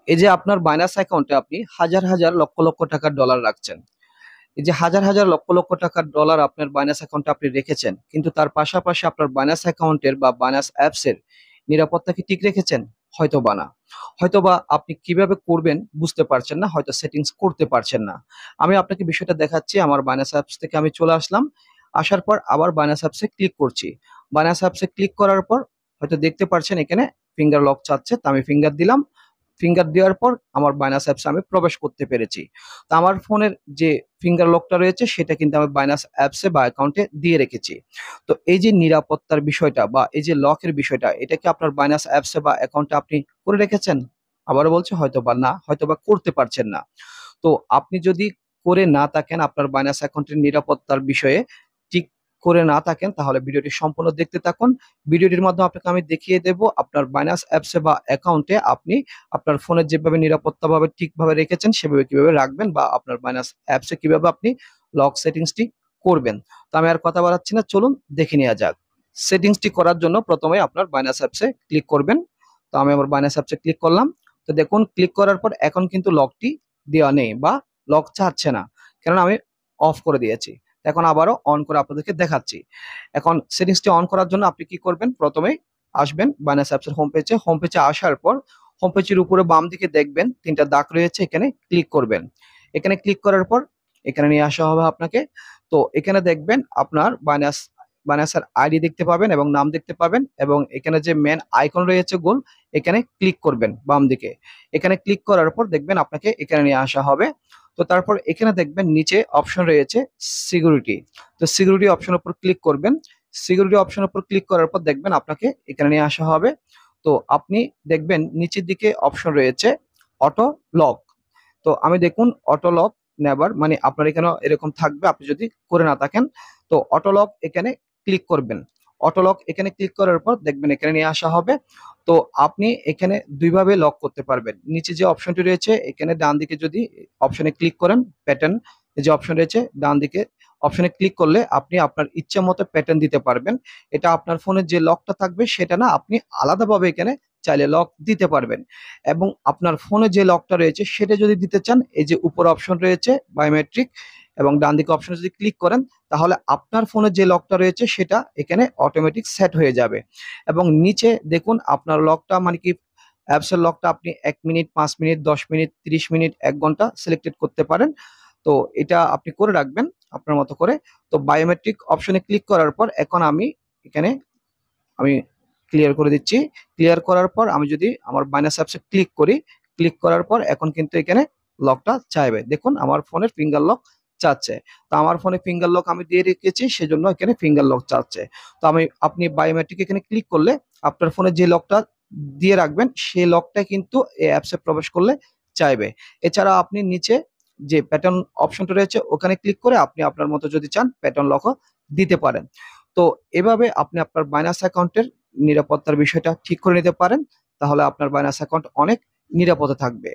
এই যে আপনার বাইনান্স অ্যাকাউন্টে আপনি হাজার হাজার লক্ষ লক্ষ টাকার ডলার রাখছেন। এই যে হাজার হাজার লক্ষ লক্ষ টাকার ডলার আপনার বাইনান্স অ্যাকাউন্টে আপনি রেখেছেন, কিন্তু তার পাশাপাশি আপনার বাইনান্স অ্যাকাউন্টের বা বাইনান্স অ্যাপসের নিরাপত্তা কি ঠিক রেখেছেন? হয়তো বা না। হয়তো বা আপনি কিভাবে করবেন বুঝতে পারছেন না, হয়তো সেটিংস করতে পারছেন না। আমি আপনাকে বিষয়টা দেখাচ্ছি। আমার বাইনান্স অ্যাপস থেকে আমি চলে আসলাম। আসার পর আবার বাইনান্স অ্যাপসে ক্লিক করছি। বাইনান্স অ্যাপসে ক্লিক করার পর হয়তো দেখতে পারছেন এখানে ফিঙ্গার লক চাচ্ছে, তো আমি ফিঙ্গার দিলাম। ফিঙ্গার দেওয়ার পর আমার বাইনান্স অ্যাপসে আমি প্রবেশ করতে পেরেছি। তো আমার ফোনের যে ফিঙ্গার লকটা রয়েছে সেটা কিন্তু আমি বাইনান্স অ্যাপসে বা অ্যাকাউন্টে দিয়ে রেখেছি। তো এই যে নিরাপত্তার বিষয়টা বা এই যে লকের বিষয়টা, এটা কি আপনার বাইনান্স অ্যাপসে বা অ্যাকাউন্টে আপনি করে রেখেছেন? আবারও বলছি, হয়তো বা না, হয়তো বা করতে পারছেন না। তো আপনি যদি করে না থাকেন, আপনার বাইন্যান্স অ্যাকাউন্টের নিরাপত্তার বিষয়ে ঠিক করে না থাকেন, তাহলে ভিডিওটি সম্পূর্ণ দেখতে থাকুন। ভিডিওটির মাধ্যমে আপনাকে আমি দেখিয়ে দেব আপনার বাইন্যান্স অ্যাপসে বা অ্যাকাউন্টে আপনি আপনার ফোনের যেভাবে নিরাপত্তাভাবে ঠিকভাবে রেখেছেন সেভাবে কিভাবে রাখবেন, বা আপনার বাইন্যান্স অ্যাপসে কিভাবে আপনি লক সেটিংসটি করবেন। তো আমি আর কথা বাড়াচ্ছি না, চলুন দেখে নেওয়া যাক। সেটিংসটি করার জন্য প্রথমে আপনার বাইন্যান্স অ্যাপসে ক্লিক করবেন। তো আমি আমার বাইন্যান্স অ্যাপসে ক্লিক করলাম। তো দেখুন, ক্লিক করার পর এখন কিন্তু লকটি দেওয়া নেই বা লক চাচ্ছে না, কারণ আমি অফ করে দিয়েছি। এখন আবারও অন করে আপনাদেরকে দেখাচ্ছি। এখন সেটিংসটি অন করার জন্য আপনি কি করবেন? প্রথমেই আসবেন বাইন্যান্স অ্যাপসের হোম পেজে। হোম পেজে আসার পর হোম পেজের উপরে বাম দিকে দেখবেন তিনটা দাগ রয়েছে, এখানে ক্লিক করবেন। এখানে ক্লিক করার পর এখানে নিয়ে আসা হবে আপনাকে। তো এখানে দেখবেন আপনার বাইন্যান্সের আইডি দেখতে পাবেন এবং নাম দেখতে পাবেন, এবং এখানে যে মেন আইকন রয়েছে গোল, এখানে ক্লিক করবেন বাম দিকে। এখানে ক্লিক করার পর দেখবেন আপনাকে এখানে নিয়ে আসা হবে। তো তারপর এখানে দেখবেন নিচে অপশন রয়েছে সিকিউরিটি। তো সিকিউরিটি অপশনের উপর ক্লিক করবেন। সিকিউরিটি অপশনের উপর ক্লিক করার পর দেখবেন আপনাকে এখানে নিয়ে আসা হবে। তো আপনি দেখবেন নিচের দিকে অপশন রয়েছে অটো লক। তো আমি দেখুন অটো লক নেভার, মানে আপনার এখানে এরকম থাকবে আপনি যদি করে না থাকেন। তো অটো লক এখানে ক্লিক করবেন। অটো লক এখানে ক্লিক করার পর দেখবেন এখানে নিয়ে আসা হবে। তো আপনি এখানে দুইভাবে লক করতে পারবেন। নিচে যে অপশনটি রয়েছে এখানে ডান দিকে যদি অপশনে ক্লিক করেন, প্যাটার্ন যে অপশন রয়েছে ডান দিকে অপশনে ক্লিক করলে আপনি আপনার ইচ্ছা মতো প্যাটার্ন দিতে পারবেন। এটা আপনার ফোনের যে লকটা থাকবে সেটা না, আপনি আলাদাভাবে এখানে চাইলে লক দিতে পারবেন। এবং আপনার ফোনে যে লকটা রয়েছে সেটা যদি দিতে চান, এই যে উপর অপশন রয়েছে বায়োমেট্রিক এবং ডান দিকে অপশনে যদি ক্লিক করেন, তাহলে আপনার ফোনে যে লকটা রয়েছে সেটা এখানে অটোমেটিক সেট হয়ে যাবে। এবং নিচে দেখুন আপনার লকটা মানে কি, অ্যাপসের লকটা আপনি 1 মিনিট, 5 মিনিট, 10 মিনিট, 30 মিনিট, 1 ঘন্টা সিলেক্টেড করতে পারেন। তো এটা আপনি করে রাখবেন আপনার মতো করে। তো বায়োমেট্রিক অপশনে ক্লিক করার পর এখন আমি এখানে আমি ক্লিয়ার করে দিচ্ছি। ক্লিয়ার করার পর আমি যদি আমার বাইন্যান্স অ্যাপসে ক্লিক করি, ক্লিক করার পর এখন কিন্তু এখানে লকটা চাইবে। দেখুন আমার ফোনের ফিঙ্গার লক চাচ্ছে। তো আমার ফোনে ফিঙ্গার লক আমি দিয়ে রেখেছি, সেজন্য এখানে ফিঙ্গার লক চাচ্ছে। তো আপনি বায়োমেট্রিক এখানে ক্লিক করলে আপনার ফোনে যে লকটা দিয়ে রাখবেন সেই লকটা কিন্তু এই অ্যাপসে প্রবেশ করলে চাইবে। এছাড়া আপনি নিচে যে প্যাটার্ন অপশনটা রয়েছে ওখানে ক্লিক করে আপনি আপনার মতো যদি চান প্যাটার্ন লকও দিতে পারেন। তো এভাবে আপনি আপনার বাইন্যান্স অ্যাকাউন্টের নিরাপত্তার বিষয়টা ঠিক করে নিতে পারেন। তাহলে আপনার বাইন্যান্স অ্যাকাউন্ট অনেক নিরাপদে থাকবে।